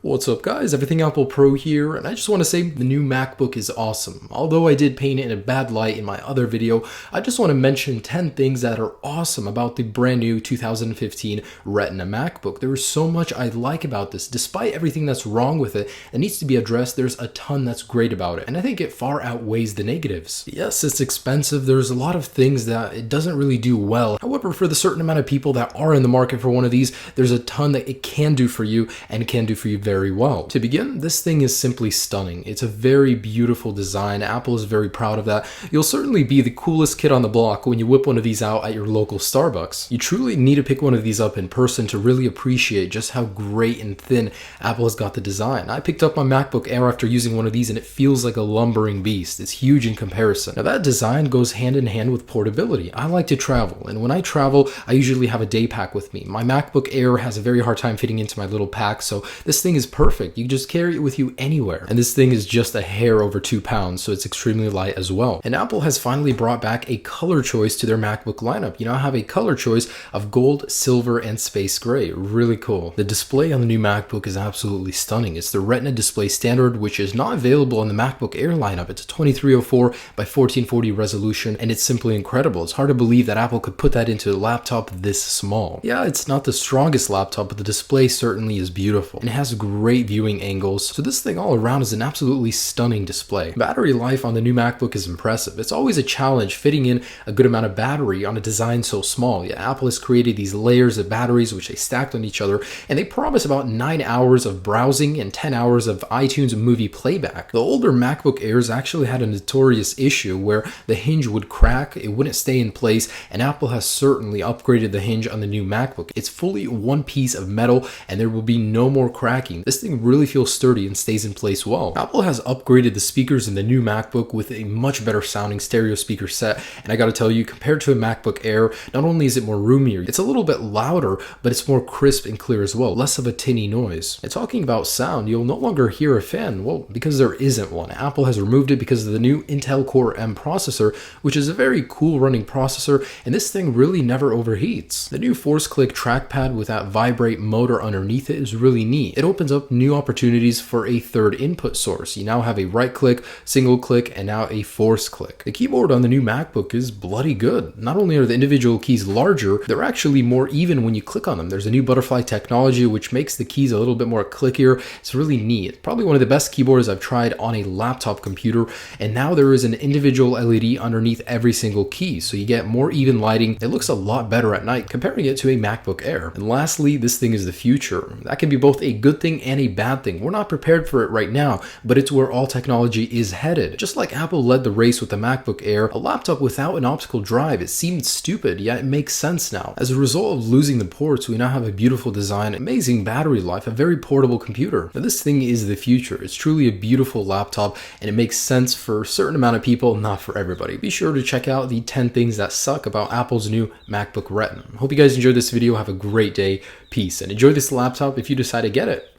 What's up guys, Everything Apple Pro here, and I just want to say the new MacBook is awesome. Although I did paint it in a bad light in my other video, I just want to mention 10 things that are awesome about the brand new 2015 Retina MacBook. There is so much I like about this. Despite everything that's wrong with it that needs to be addressed, there's a ton that's great about it, and I think it far outweighs the negatives. Yes, it's expensive, there's a lot of things that it doesn't really do well. However, for the certain amount of people that are in the market for one of these, there's a ton that it can do for you, and it can do for you very well. To begin, this thing is simply stunning. It's a very beautiful design. Apple is very proud of that. You'll certainly be the coolest kid on the block when you whip one of these out at your local Starbucks. You truly need to pick one of these up in person to really appreciate just how great and thin Apple has got the design. I picked up my MacBook Air after using one of these and it feels like a lumbering beast. It's huge in comparison. Now that design goes hand in hand with portability. I like to travel, and when I travel, I usually have a day pack with me. My MacBook Air has a very hard time fitting into my little pack, so this thing is perfect. You can just carry it with you anywhere. And this thing is just a hair over 2 pounds, so it's extremely light as well. And Apple has finally brought back a color choice to their MacBook lineup. You now have a color choice of gold, silver, and space gray. Really cool. The display on the new MacBook is absolutely stunning. It's the Retina display standard, which is not available on the MacBook Air lineup. It's a 2304 by 1440 resolution, and it's simply incredible. It's hard to believe that Apple could put that into a laptop this small. Yeah, it's not the strongest laptop, but the display certainly is beautiful. And it has great viewing angles, so this thing all around is an absolutely stunning display. Battery life on the new MacBook is impressive. It's always a challenge fitting in a good amount of battery on a design so small. Yeah, Apple has created these layers of batteries which they stacked on each other, and they promise about 9 hours of browsing and 10 hours of iTunes movie playback. The older MacBook Airs actually had a notorious issue where the hinge would crack, it wouldn't stay in place, and Apple has certainly upgraded the hinge on the new MacBook. It's fully one piece of metal, and there will be no more cracking. This thing really feels sturdy and stays in place well. Apple has upgraded the speakers in the new MacBook with a much better sounding stereo speaker set, and I gotta tell you, compared to a MacBook Air, not only is it more roomier, it's a little bit louder, but it's more crisp and clear as well, less of a tinny noise. And talking about sound, you'll no longer hear a fan, well, because there isn't one. Apple has removed it because of the new Intel Core M processor, which is a very cool running processor, and this thing really never overheats. The new force click trackpad with that vibrate motor underneath it is really neat. It opens up new opportunities for a third input source. You now have a right click, single click, and now a force click. The keyboard on the new MacBook is bloody good. Not only are the individual keys larger, they're actually more even when you click on them. There's a new butterfly technology which makes the keys a little bit more clickier. It's really neat. It's probably one of the best keyboards I've tried on a laptop computer, and now there is an individual LED underneath every single key, so you get more even lighting. It looks a lot better at night comparing it to a MacBook Air. And lastly, this thing is the future. That can be both a good thing and a bad thing. We're not prepared for it right now, but it's where all technology is headed. Just like Apple led the race with the MacBook Air, a laptop without an optical drive, it seemed stupid, yet it makes sense now. As a result of losing the ports, we now have a beautiful design, amazing battery life, a very portable computer. Now this thing is the future. It's truly a beautiful laptop, and it makes sense for a certain amount of people, not for everybody. Be sure to check out the 10 things that suck about Apple's new MacBook Retina. Hope you guys enjoyed this video. Have a great day. Peace, and enjoy this laptop if you decide to get it.